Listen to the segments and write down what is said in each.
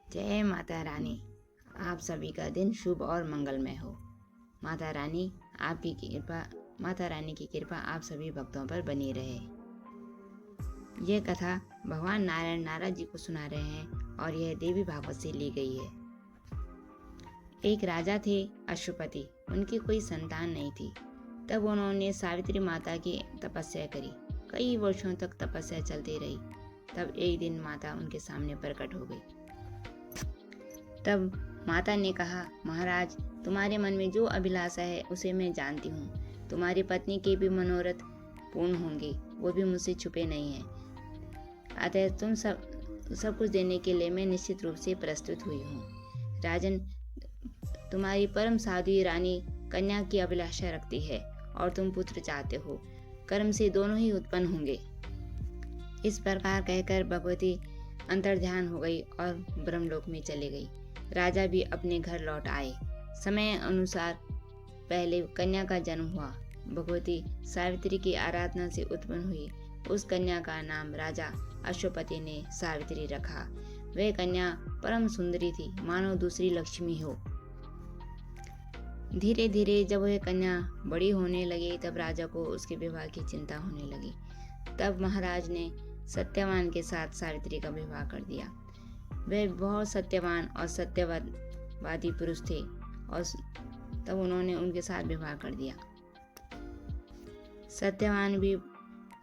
जय माता रानी। आप सभी का दिन शुभ और मंगलमय हो। माता रानी माता रानी की कृपा आप सभी भक्तों पर बनी रहे। यह कथा भगवान नारायण नारद जी को सुना रहे हैं और यह देवी भागवत से ली गई है। एक राजा थे अश्वपति, उनकी कोई संतान नहीं थी। तब उन्होंने सावित्री माता की तपस्या करी। कई वर्षों तक तपस्या चलती रही। तब एक दिन माता उनके सामने प्रकट हो गई। तब माता ने कहा, महाराज, तुम्हारे मन में जो अभिलाषा है उसे मैं जानती हूँ। तुम्हारी पत्नी के भी मनोरथ पूर्ण होंगे, वो भी मुझसे छुपे नहीं हैं। अतः तुम सब कुछ देने के लिए मैं निश्चित रूप से प्रस्तुत हुई हूँ। राजन, तुम्हारी परम साध्वी रानी कन्या की अभिलाषा रखती है और तुम पुत्र चाहते हो। कर्म से दोनों ही उत्पन्न होंगे। इस प्रकार कहकर भगवती अंतर्ध्यान हो गई और ब्रह्मलोक में चली गई। राजा भी अपने घर लौट आए। समय अनुसार पहले कन्या का जन्म हुआ। भगवती सावित्री की आराधना से उत्पन्न हुई उस कन्या का नाम राजा अश्वपति ने सावित्री रखा। वह कन्या परम सुंदरी थी, मानो दूसरी लक्ष्मी हो। धीरे धीरे जब वह कन्या बड़ी होने लगी तब राजा को उसके विवाह की चिंता होने लगी। तब महाराज ने सत्यवान के साथ सावित्री का विवाह कर दिया। वे बहुत सत्यवान और सत्यवादी पुरुष थे और तब उन्होंने उनके साथ विवाह कर दिया। सत्यवान भी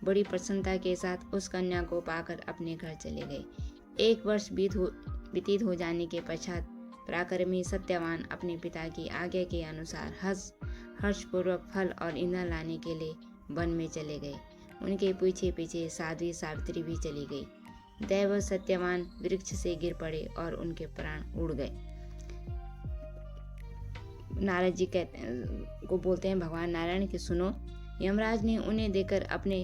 बड़ी प्रसन्नता के साथ उस कन्या को पाकर अपने घर चले गए। एक वर्ष व्यतीत हो जाने के पश्चात पराक्रमी सत्यवान अपने पिता की आज्ञा के अनुसार हर्षपूर्वक फल और ईंधन लाने के लिए वन में चले गए। उनके पीछे पीछे साध्वी सावित्री भी चली गई। दैव सत्यवान वृक्ष से गिर पड़े और उनके प्राण उड़ गए। नारद जी को बोलते हैं भगवान नारायण कि सुनो, यमराज ने उन्हें देखकर अपने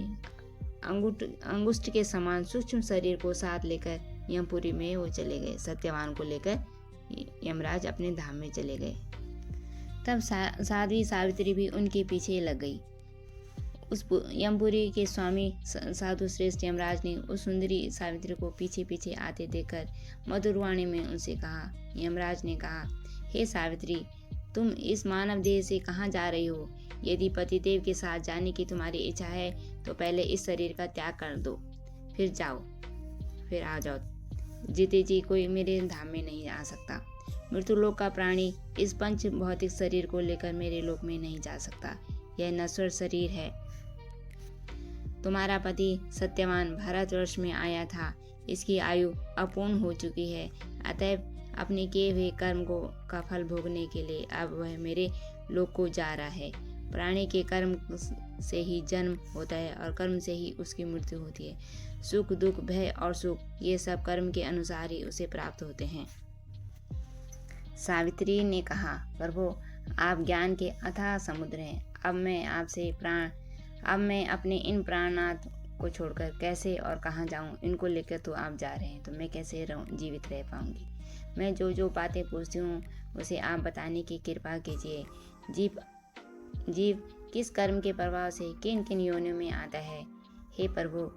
अंगुष्ठ के समान सूक्ष्म शरीर को साथ लेकर यमपुरी में वो चले गए। सत्यवान को लेकर यमराज अपने धाम में चले गए। तब साध्वी सावित्री भी उनके पीछे लग गई। उस यमपुरी के स्वामी साधु श्रेष्ठ यमराज ने उस सुंदरी सावित्री को पीछे पीछे आते देखकर मधुरवाणी में उनसे कहा। यमराज ने कहा, हे सावित्री, तुम इस मानव देह से कहाँ जा रही हो? यदि पतिदेव के साथ जाने की तुम्हारी इच्छा है तो पहले इस शरीर का त्याग कर दो, फिर आ जाओ। जीते जी कोई मेरे धाम में नहीं आ सकता। मृत्यु लोक का प्राणी इस पंच भौतिक शरीर को लेकर मेरे लोक में नहीं जा सकता। यह नश्वर शरीर है। तुम्हारा पति सत्यवान भारतवर्ष में आया था। इसकी आयु अपूर्ण हो चुकी है। अतएव अपने किए हुए कर्म का फल भोगने के लिए अब वह मेरे लोक को जा रहा है। प्राणी के कर्म से ही जन्म होता है और कर्म से ही उसकी मृत्यु होती है। सुख, दुख, भय और सुख, ये सब कर्म के अनुसार ही उसे प्राप्त होते हैं। सावित्री ने कहा, प्रभु, आप ज्ञान के अथाह समुद्र हैं। अब मैं अपने इन प्राणनाथ को छोड़कर कैसे और कहाँ जाऊं? इनको लेकर तो आप जा रहे हैं, तो मैं कैसे जीवित रह पाऊंगी? मैं जो बातें पूछती हूँ उसे आप बताने की कृपा कीजिए। जीव किस कर्म के प्रभाव से किन किन योनियों में आता है? हे प्रभु,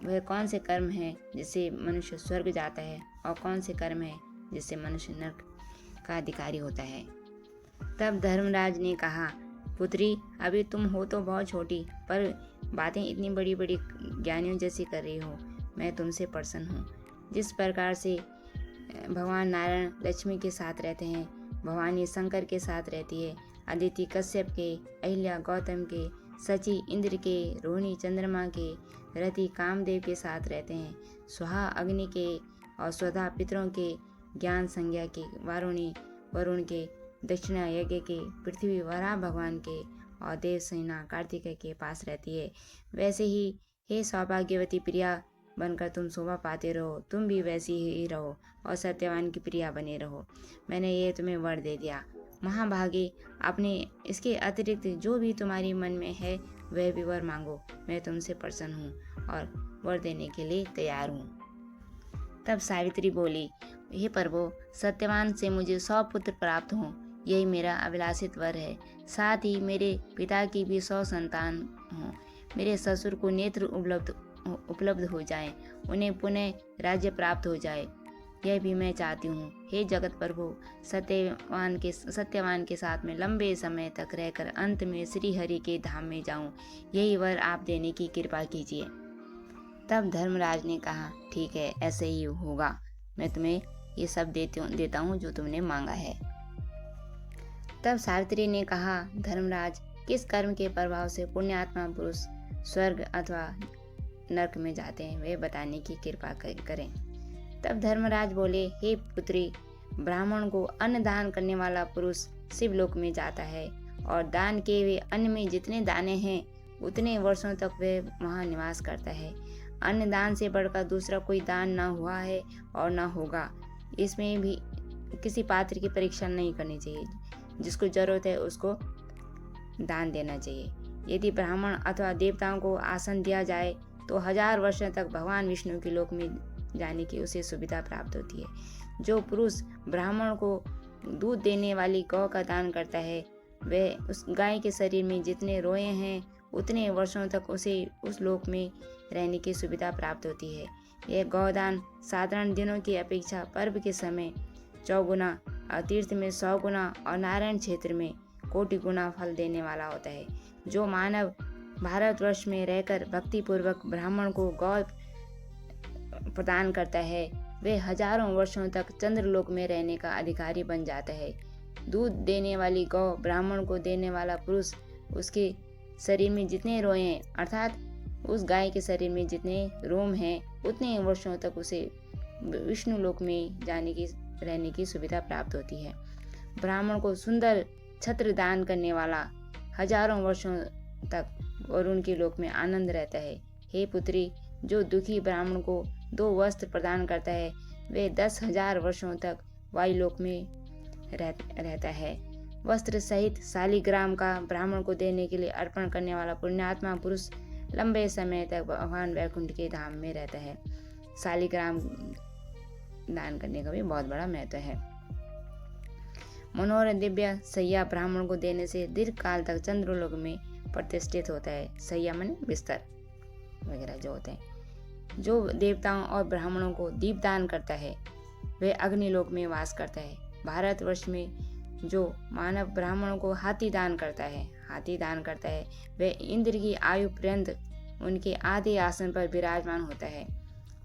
वह कौन से कर्म है जिससे मनुष्य स्वर्ग जाता है और कौन से कर्म है जिससे मनुष्य नरक का अधिकारी होता है? तब धर्मराज ने कहा, पुत्री, अभी तुम हो तो बहुत छोटी, पर बातें इतनी बड़ी बड़ी ज्ञानियों जैसी कर रही हो। मैं तुमसे प्रसन्न हूँ। जिस प्रकार से भगवान नारायण लक्ष्मी के साथ रहते हैं, भवानी शंकर के साथ रहती है, अदिति कश्यप के, अहिल्या गौतम के, सची इंद्र के, रोहिणी चंद्रमा के, रति कामदेव के साथ रहते हैं, सुहा अग्नि के और स्वधा पितरों के, ज्ञान संज्ञा के वरुण के, दक्षिणा यज्ञ के, पृथ्वी वराह भगवान के और देव सेना कार्तिकेय के पास रहती है। वैसे ही हे सौभाग्यवती प्रिया बनकर तुम शोभा पाते रहो। तुम भी वैसी ही रहो और सत्यवान की प्रिया बने रहो। मैंने ये तुम्हें वर दे दिया। महाभागे, अपने इसके अतिरिक्त जो भी तुम्हारी मन में है वह भी वर मांगो। मैं तुमसे प्रसन्न हूँ और वर देने के लिए तैयार हूँ। तब सावित्री बोली, हे प्रभु, सत्यवान से मुझे 100 पुत्र प्राप्त हों, यही मेरा अभिलाषित वर है। साथ ही मेरे पिता की भी 100 संतान हों। मेरे ससुर को नेत्र उपलब्ध हो जाएं, उन्हें पुनः राज्य प्राप्त हो जाए। यह भी मैं चाहती हूँ। हे जगत प्रभु, सत्यवान के साथ में लंबे समय तक रहकर अंत में श्री हरि के धाम में जाऊँ, यही वर आप देने की कृपा कीजिए। तब धर्मराज ने कहा, ठीक है, ऐसे ही होगा। मैं तुम्हें ये सब देता हूँ जो तुमने मांगा है। तब सावित्री ने कहा, धर्मराज, किस कर्म के प्रभाव से पुण्यात्मा पुरुष स्वर्ग अथवा नरक में जाते हैं, वे बताने की कृपा करें। तब धर्मराज बोले, हे पुत्री, ब्राह्मण को अन्न दान करने वाला पुरुष शिवलोक में जाता है और दान के हुए अन्न में जितने दाने हैं उतने वर्षों तक वह वहाँ निवास करता है। अन्न दान से बढ़कर दूसरा कोई दान न हुआ है और न होगा। इसमें भी किसी पात्र की परीक्षा नहीं करनी चाहिए। जिसको जरूरत है उसको दान देना चाहिए। यदि ब्राह्मण अथवा देवताओं को आसन दिया जाए तो 1000 वर्षों तक भगवान विष्णु के लोक में जाने की उसे सुविधा प्राप्त होती है। जो पुरुष ब्राह्मण को दूध देने वाली गौ का दान करता है, वह उस गाय के शरीर में जितने रोए हैं उतने वर्षों तक उसे उस लोक में रहने की सुविधा प्राप्त होती है। यह गौदान साधारण दिनों की अपेक्षा पर्व के समय 4 गुना और तीर्थ में 100 गुना और नारायण क्षेत्र में कोटि गुना फल देने वाला होता है। जो मानव भारतवर्ष में रहकर भक्ति पूर्वक ब्राह्मण को गौ प्रदान करता है, वे हजारों वर्षों तक चंद्रलोक में रहने का अधिकारी बन जाता है। दूध देने वाली गौ ब्राह्मण को देने वाला पुरुष उसके शरीर में जितने रोए हैं, अर्थात उस गाय के शरीर में जितने रोम हैं, उतने वर्षों तक उसे विष्णु लोक में रहने की सुविधा प्राप्त होती है। ब्राह्मण को सुंदर छत्र दान करने वाला हजारों वर्षों तक वरुण के लोक में आनंद रहता है। हे पुत्री, जो दुखी ब्राह्मण को 2 वस्त्र प्रदान करता है, वे 10,000 वर्षों तक वायुलोक में रहता है। वस्त्र सहित शालिग्राम का ब्राह्मण को देने के लिए अर्पण करने वाला पुण्यात्मा पुरुष लंबे समय तक भगवान वैकुंठ के धाम में रहता है। शालिग्राम दान करने का भी बहुत बड़ा महत्व है। मनोहर दिव्य सैया ब्राह्मण को देने से दीर्घ काल तक चंद्रलोक में प्रतिष्ठित होता है। सैया माने बिस्तर वगैरह जो होते हैं। जो देवताओं और ब्राह्मणों को दीप दान करता है, वह अग्निलोक में वास करता है। भारतवर्ष में जो मानव ब्राह्मणों को हाथी दान करता है, वह इंद्र की आयु पर्यंत उनके आदि आसन पर विराजमान होता है।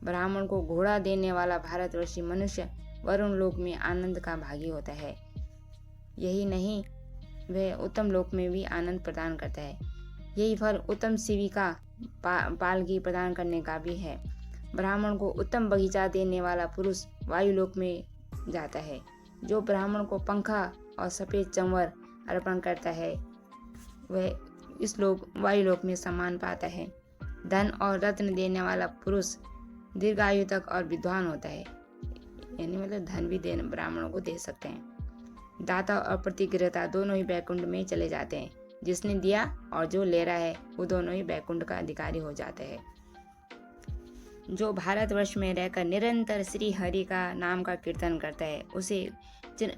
ब्राह्मण को घोड़ा देने वाला भारतवर्षी मनुष्य वरुण लोक में आनंद का भागी होता है। यही नहीं, वह उत्तम लोक में भी आनंद प्रदान करता है। यही फल उत्तम शिविका पालकी प्रदान करने का भी है। ब्राह्मण को उत्तम बगीचा देने वाला पुरुष वायुलोक में जाता है। जो ब्राह्मण को पंखा और सफेद चंवर अर्पण करता है, वह इस वायुलोक में सम्मान पाता है। धन और रत्न देने वाला पुरुष दीर्घायु तक और विद्वान होता है। यानी मतलब धन भी ब्राह्मणों को दे सकते हैं। दाता और प्रतिग्रहता दोनों ही बैकुंठ में चले जाते हैं। जिसने दिया और जो ले रहा है, वो दोनों ही बैकुंठ का अधिकारी हो जाते हैं। जो भारतवर्ष में रहकर निरंतर श्री हरि का नाम का कीर्तन करता है,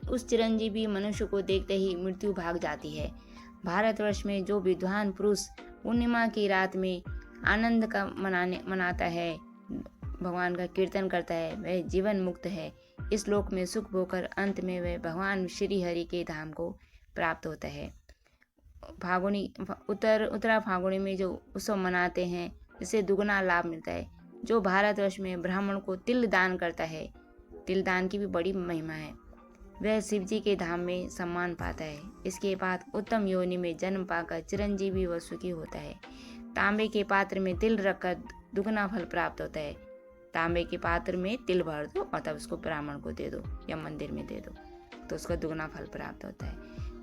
उस चिरंजीवी मनुष्य को देखते ही मृत्यु भाग जाती है। भारतवर्ष में जो विद्वान पुरुष पूर्णिमा की रात में आनंद का मनाता है, भगवान का कीर्तन करता है, वह जीवन मुक्त है। इस लोक में सुख भोकर अंत में वह भगवान श्री हरि के धाम को प्राप्त होता है। उत्तरा फागुनी में जो उत्सव मनाते हैं, इससे दुगना लाभ मिलता है। जो भारतवर्ष में ब्राह्मण को तिल दान करता है, तिल दान की भी बड़ी महिमा है, वह शिव जी के धाम में सम्मान पाता है। इसके बाद उत्तम योनि में जन्म पाकर चिरंजीवी व सुखी होता है। तांबे के पात्र में तिल रखकर दुगना फल प्राप्त होता है। तांबे के पात्र में तिल भर दो और तब उसको ब्राह्मण को दे दो या मंदिर में दे दो, तो उसका दुगना फल प्राप्त होता है।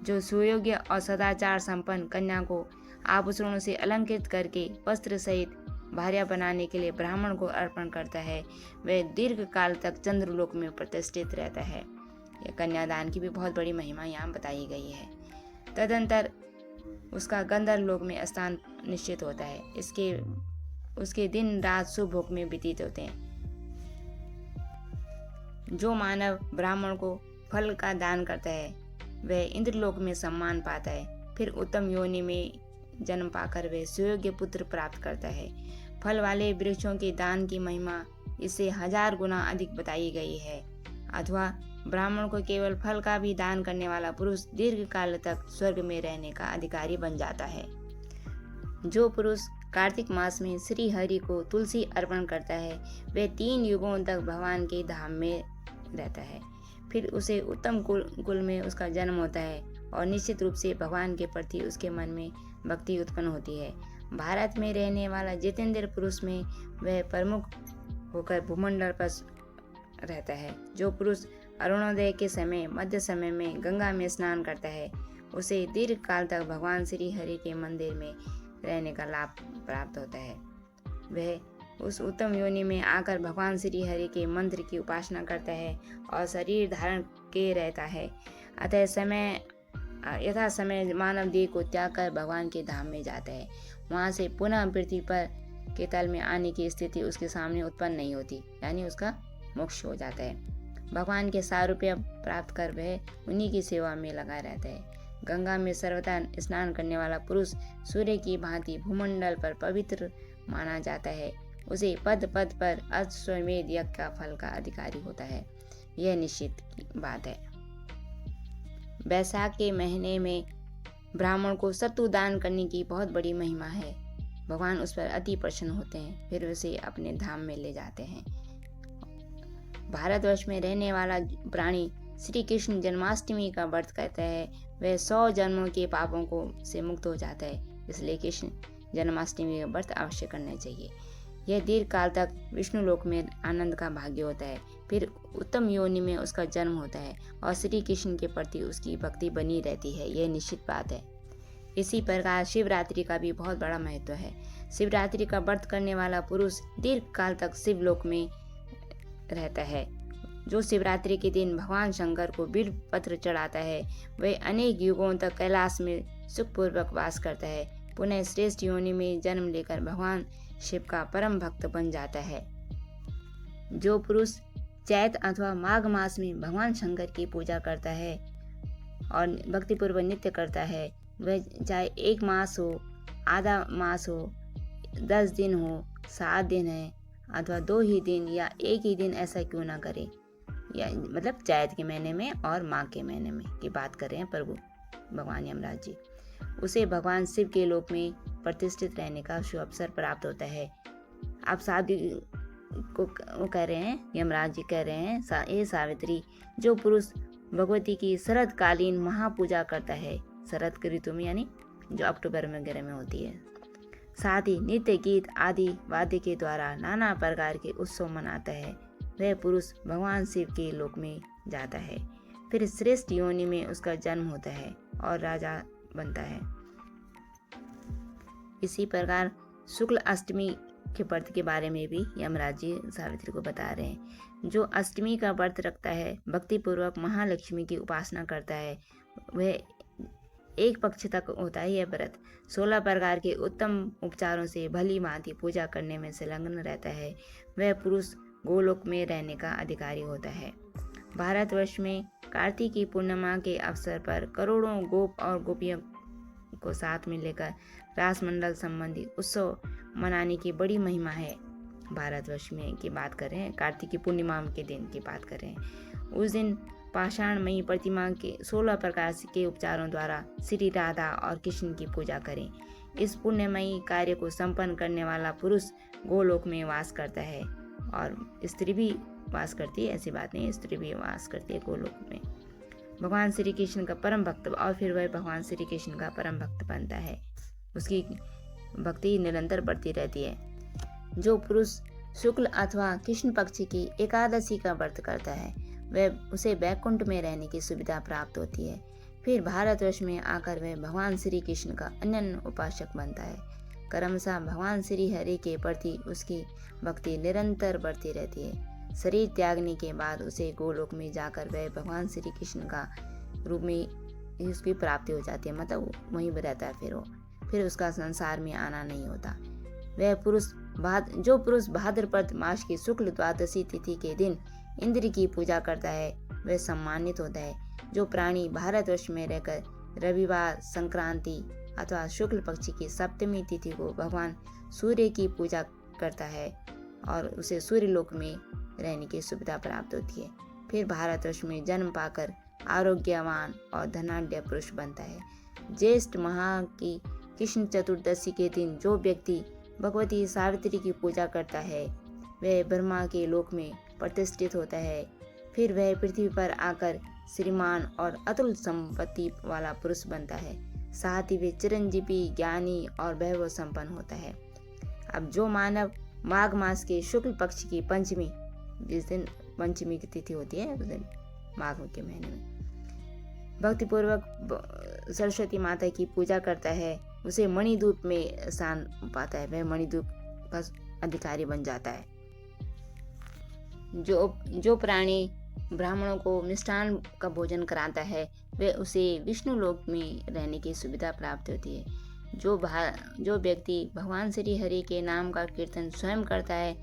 जो सुयोग्य और सदाचार संपन्न कन्या को आभूषणों से अलंकृत करके वस्त्र सहित भार्या बनाने के लिए ब्राह्मण को अर्पण करता है, वह दीर्घ काल तक चंद्रलोक में प्रतिष्ठित रहता है। यह कन्यादान की भी बहुत बड़ी महिमा यहाँ बताई गई है। तदंतर उसका गंधर्व लोक में स्थान निश्चित होता है। उसके दिन रात शुभ भोग में व्यतीत होते हैं। जो मानव ब्राह्मण को फल का दान करता है, वह इंद्रलोक में सम्मान पाता है। फिर उत्तम योनि में जन्म पाकर वह सुयोग्य पुत्र प्राप्त करता है। फल वाले वृक्षों के दान की महिमा इससे 1000 गुना अधिक बताई गई है। अथवा ब्राह्मण को केवल फल का भी दान करने वाला पुरुष दीर्घ काल तक स्वर्ग में रहने का अधिकारी बन जाता है। जो पुरुष कार्तिक मास में श्री हरि को तुलसी अर्पण करता है वह 3 युगों तक भगवान के धाम में रहता है। फिर उसे उत्तम कुल में उसका जन्म होता है और निश्चित रूप से भगवान के प्रति उसके मन में भक्ति उत्पन्न होती है। भारत में रहने वाला जितेंद्र पुरुष में वह प्रमुख होकर भूमंडल पर रहता है। जो पुरुष अरुणोदय के समय मध्य समय में गंगा में स्नान करता है उसे दीर्घ काल तक भगवान श्री हरि के मंदिर में रहने का लाभ प्राप्त होता है। वह उस उत्तम योनि में आकर भगवान श्री हरि के मंत्र की उपासना करता है और शरीर धारण के रहता है। अतः यथा समय मानव देह को त्याग कर भगवान के धाम में जाता है। वहाँ से पुनः पृथ्वी पर के तल में आने की स्थिति उसके सामने उत्पन्न नहीं होती, यानी उसका मोक्ष हो जाता है। भगवान के सारूप्य प्राप्त कर वह उन्हीं की सेवा में लगा रहता है। गंगा में सर्वदा स्नान करने वाला पुरुष सूर्य की भांति भूमंडल पर पवित्र माना जाता है। उसे पद पद पर अश्वमेध यज्ञ का फल का अधिकारी होता है। यह निश्चित बात है। बैसाख के महीने में ब्राह्मण को सत्तू दान करने की बहुत बड़ी महिमा है। भगवान उस पर अति प्रसन्न होते हैं, फिर उसे अपने धाम में ले जाते हैं। भारतवर्ष में रहने वाला प्राणी श्री कृष्ण जन्माष्टमी का व्रत करता है वह 100 जन्मों के पापों को से मुक्त हो जाता है। इसलिए कृष्ण जन्माष्टमी का व्रत अवश्य करना चाहिए। यह दीर्घ काल तक विष्णु लोक में आनंद का भाग्य होता है। फिर उत्तम योनि में उसका जन्म होता है और श्री कृष्ण के प्रति उसकी भक्ति बनी रहती है। यह निश्चित बात है। इसी प्रकार शिवरात्रि का भी बहुत बड़ा महत्व है। शिवरात्रि का व्रत करने वाला पुरुष दीर्घ काल तक शिवलोक में रहता है। जो शिवरात्रि के दिन भगवान शंकर को बिल्व पत्र चढ़ाता है वह अनेक युगों तक कैलाश में सुखपूर्वक वास करता है। पुनः श्रेष्ठ योनि में जन्म लेकर भगवान शिव का परम भक्त बन जाता है। जो पुरुष चैत अथवा माघ मास में भगवान शंकर की पूजा करता है और भक्तिपूर्वक नित्य करता है, वह चाहे 1 मास हो, आधा मास हो, 10 दिन हो, 7 दिन है अथवा 2 ही दिन या 1 ही दिन, ऐसा क्यों ना करे। या मतलब चैत के महीने में और माघ के महीने में की बात कर रहे हैं प्रभु भगवान यमराज जी, उसे भगवान शिव के लोक में प्रतिष्ठित रहने का शुभ अवसर प्राप्त होता है। आप शादी को वो कह रहे हैं, यमराज जी कह रहे हैं, ये सावित्री, जो पुरुष भगवती की शरदकालीन महापूजा करता है, शरद की ऋतु में यानी जो अक्टूबर वगैरह में होती है, साथ ही नित्य गीत आदि वाद्य के द्वारा नाना प्रकार के उत्सव मनाता है, वह पुरुष भगवान शिव के लोक में जाता है। फिर श्रेष्ठ योनि में उसका जन्म होता है और राजा बनता है। इसी प्रकार शुक्ल अष्टमी के व्रत के बारे में भी यमराज जी सावित्री को बता रहे हैं। जो अष्टमी का व्रत रखता है, भक्ति पूर्वक महालक्ष्मी की उपासना करता है, वह 1 पक्ष तक होता है यह व्रत। 16 प्रकार के उत्तम उपचारों से भली भांति पूजा करने में संलग्न रहता है, वह पुरुष गोलोक में रहने का अधिकारी होता है। भारतवर्ष में कार्तिक की पूर्णिमा के अवसर पर करोड़ों गोप और गोपियों को साथ में लेकर रासमंडल संबंधी उत्सव मनाने की बड़ी महिमा है। भारतवर्ष में की बात कर रहे हैं, कार्तिक की पूर्णिमा के दिन की बात कर रहे हैं। उस दिन पाषाणमयी प्रतिमा के 16 प्रकार के उपचारों द्वारा श्री राधा और कृष्ण की पूजा करें। इस पुण्यमयी कार्य को संपन्न करने वाला पुरुष गोलोक में वास करता है और स्त्री भी वास करती है, ऐसी बात नहीं, स्त्री भी वास करती है गोलोक में। भगवान श्री कृष्ण का परम भक्त और फिर वह भगवान श्री कृष्ण का परम भक्त बनता है, उसकी भक्ति निरंतर बढ़ती रहती है। जो पुरुष शुक्ल अथवा कृष्ण पक्ष की एकादशी का व्रत करता है वह उसे बैकुंठ में रहने की सुविधा प्राप्त होती है। फिर भारतवर्ष में आकर वह भगवान श्री कृष्ण का अनन्य उपासक बनता है। क्रमशः भगवान श्री हरि के प्रति उसकी भक्ति निरंतर बढ़ती रहती है। शरीर त्यागने के बाद उसे गोलोक में जाकर वह भगवान श्री कृष्ण का रूप में उसकी प्राप्ति हो जाती है, मतलब वहीं रहता है। फिर उसका संसार में आना नहीं होता। वह पुरुष जो पुरुष भाद्रपद मास की शुक्ल द्वादशी तिथि के दिन इंद्र की पूजा करता है वह सम्मानित होता है। जो प्राणी भारतवर्ष में रहकर रविवार, संक्रांति अथवा शुक्ल पक्ष की सप्तमी तिथि को भगवान सूर्य की पूजा करता है और उसे सूर्यलोक में रहने की सुविधा प्राप्त होती है। फिर भारत वर्ष में जन्म पाकर आरोग्यवान और धनाढ्य पुरुष बनता है। ज्येष्ठ माह की कृष्ण चतुर्दशी के दिन जो व्यक्ति भगवती सावित्री की पूजा करता है वह ब्रह्मा के लोक में प्रतिष्ठित होता है। फिर वह पृथ्वी पर आकर श्रीमान और अतुल संपत्ति वाला पुरुष बनता है। साथ ही वे चिरंजीवी, ज्ञानी और वैभव संपन्न होता है। अब जो मानव माघ मास के शुक्ल पक्ष की पंचमी, जिस दिन पंचमी की तिथि होती है उस दिन माघ के महीने में भक्तिपूर्वक सरस्वती माता की पूजा करता है, उसे मणिद्वीप में स्थान पाता है, वह मणिद्वीप का अधिकारी बन जाता है। जो प्राणी ब्राह्मणों को मिष्ठान का भोजन कराता है वह उसे विष्णु लोक में रहने की सुविधा प्राप्त होती है। जो व्यक्ति भगवान श्री हरि के नाम का कीर्तन स्वयं करता है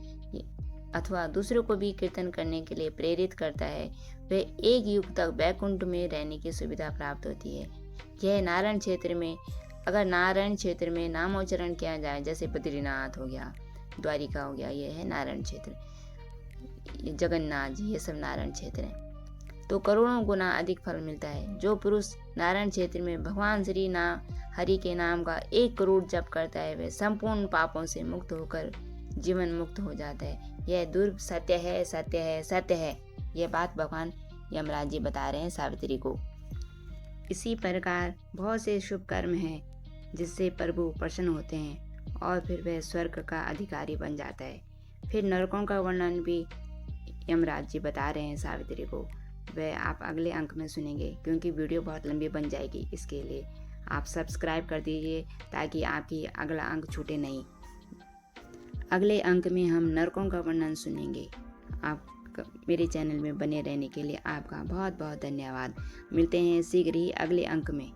अथवा दूसरों को भी कीर्तन करने के लिए प्रेरित करता है वह एक युग तक वैकुंठ में रहने की सुविधा प्राप्त होती है। यह नारायण क्षेत्र में, अगर नारायण क्षेत्र में नामोच्चारण किया जाए, जैसे बद्रीनाथ हो गया, द्वारिका हो गया, यह है नारायण क्षेत्र, जगन्नाथ जी, ये सब नारायण क्षेत्र हैं, तो करोड़ों गुना अधिक फल मिलता है। जो पुरुष नारायण क्षेत्र में भगवान श्री हरि के नाम का 1 करोड़ जप करता है वह संपूर्ण पापों से मुक्त होकर जीवन मुक्त हो जाता है। यह दुर्ग सत्य है, सत्य है, सत्य है। यह बात भगवान यमराज जी बता रहे हैं सावित्री को। इसी प्रकार बहुत से शुभ कर्म हैं जिससे प्रभु प्रसन्न होते हैं और फिर वह स्वर्ग का अधिकारी बन जाता है। फिर नरकों का वर्णन भी यमराज जी बता रहे हैं सावित्री को, वह आप अगले अंक में सुनेंगे, क्योंकि वीडियो बहुत लंबी बन जाएगी। इसके लिए आप सब्सक्राइब कर दीजिए ताकि आपकी अगला अंक छूटे नहीं। अगले अंक में हम नरकों का वर्णन सुनेंगे। आप मेरे चैनल में बने रहने के लिए आपका बहुत बहुत धन्यवाद। मिलते हैं शीघ्र ही अगले अंक में।